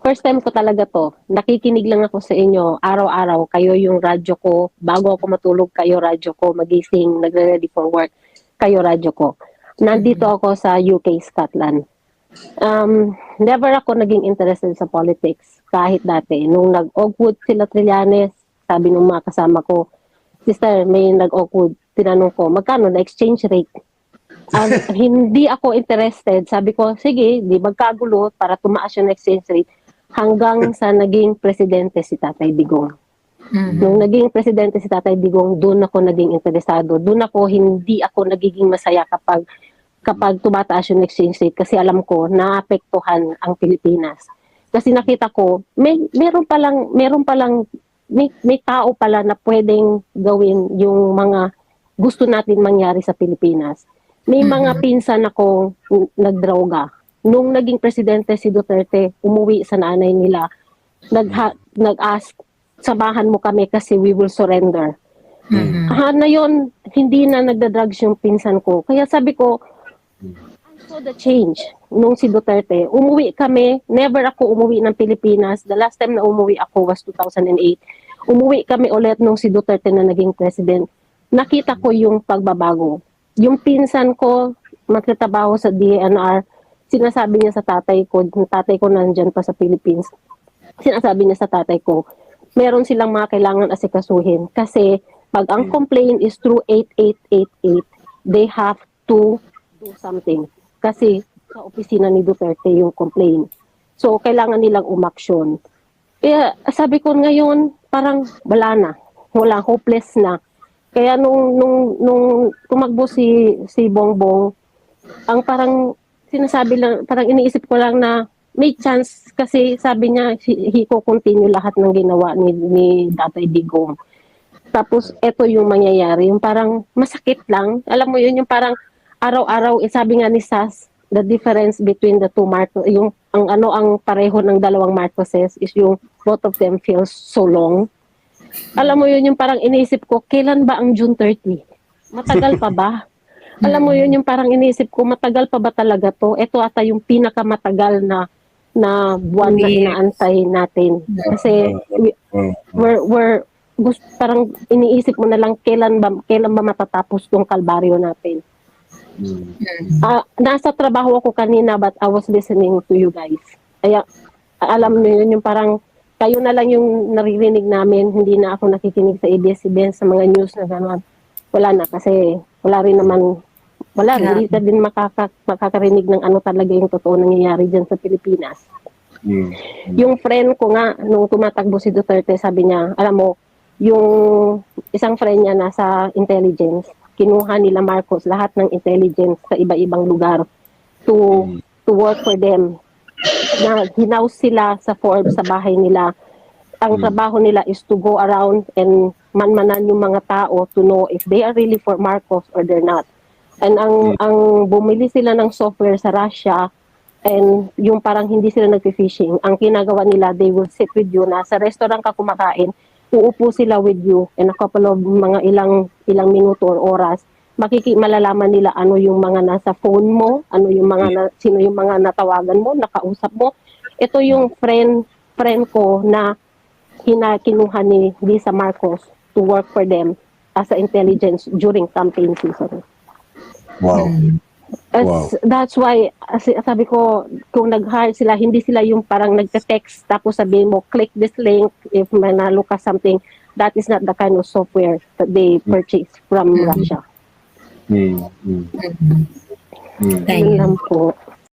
first time ko talaga 'to. Nakikinig lang ako sa inyo araw-araw. Kayo yung radyo ko. Bago ako matulog, kayo radyo ko. Magising, nagre-ready for work, kayo radyo ko. Nandito ako sa UK, Scotland. Never ako naging interested sa politics kahit dati. Nung nag-Oakwood sila Trillanes, sabi ng mga kasama ko, "Sister, may nag-Oakwood." Tinanong ko, "Magkano na exchange rate?" Hindi ako interested. Sabi ko, sige, di magkagulo para tumaas yung exchange rate hanggang sa naging presidente si Tatay Digong. Nung naging presidente si Tatay Digong, doon ako naging interesado. Doon ako, hindi ako nagiging masaya kapag tumataas yung exchange rate kasi alam ko naapektuhan ang Pilipinas. Kasi nakita ko, meron palang may tao pala na pwedeng gawin yung mga gusto natin mangyari sa Pilipinas. May mga pinsan akong nagdroga. Nung naging presidente si Duterte, umuwi sa nanay nila, nag-ask, "Samahan mo kami kasi we will surrender." Na yun, hindi na nagda-drugs yung pinsan ko. Kaya sabi ko, I saw the change nung si Duterte. Umuwi kami, never ako umuwi ng Pilipinas. The last time na umuwi ako was 2008. Umuwi kami ulit nung si Duterte na naging president. Nakita ko yung pagbabago. Yung pinsan ko, magtatrabaho sa DNR, sinasabi niya sa tatay ko nandyan pa sa Philippines, sinasabi niya sa tatay ko, meron silang mga kailangan asikasuhin. Kasi pag ang complaint is through 8888, they have to do something. Kasi sa opisina ni Duterte yung complaint. So, kailangan nilang umaksyon. Kaya sabi ko ngayon, parang wala na. Wala, hopeless na. Kaya nung tumakbo si Bongbong, ang parang sinasabi lang, parang iniisip ko lang na may chance kasi sabi niya he ko continue lahat ng ginawa ni Tatay Digong. Tapos eto yung mangyayari, yung parang masakit lang. Alam mo yun, yung parang araw-araw, sabi nga ni Sas, the difference between the two Marcos, yung ang pareho ng dalawang Marcoses is yung both of them feels so long. Alam mo yun, yung parang iniisip ko, kailan ba ang June 30? Matagal pa ba? Alam mo yun, yung parang iniisip ko, matagal pa ba talaga to? Ito ata yung pinakamatagal na buwan na inaantay natin. Kasi parang iniisip mo na lang kailan ba matatapos tong kalbaryo natin. Nasa trabaho ako kanina but I was listening to you guys. Kaya alam niyo yun, yung parang kayo na lang yung naririnig namin, hindi na ako nakikinig sa ABS-CBN sa mga news na gano'n. Wala na kasi hindi ka din makakarinig ng ano talaga yung totoo nangyayari dyan sa Pilipinas. Yung friend ko nga, nung tumatakbo si Duterte, sabi niya, alam mo, yung isang friend niya nasa intelligence, kinuha nila Marcos lahat ng intelligence sa iba-ibang lugar to work for them. Na hinaus sila sa Forbes sa bahay nila. Ang trabaho nila is to go around and manmanan yung mga tao to know if they are really for Marcos or they're not. And ang bumili sila ng software sa Russia and yung parang hindi sila nag-fishing. Ang ginagawa nila, they will sit with you na sa restaurant ka kumakain, uupo sila with you in a couple of mga ilang minuto or oras. Malalaman nila ano yung mga nasa phone mo, sino yung mga natawagan mo, nakausap mo. Ito yung friend ko na kinuha ni Lisa Marcos to work for them as a intelligence during campaign season. Wow. That's why, sabi ko, kung nag-hire sila, hindi sila yung parang nagte-text tapos sabihin mo, click this link if manalo ka something. That is not the kind of software that they purchase from Russia. Thank Yun you. lang po.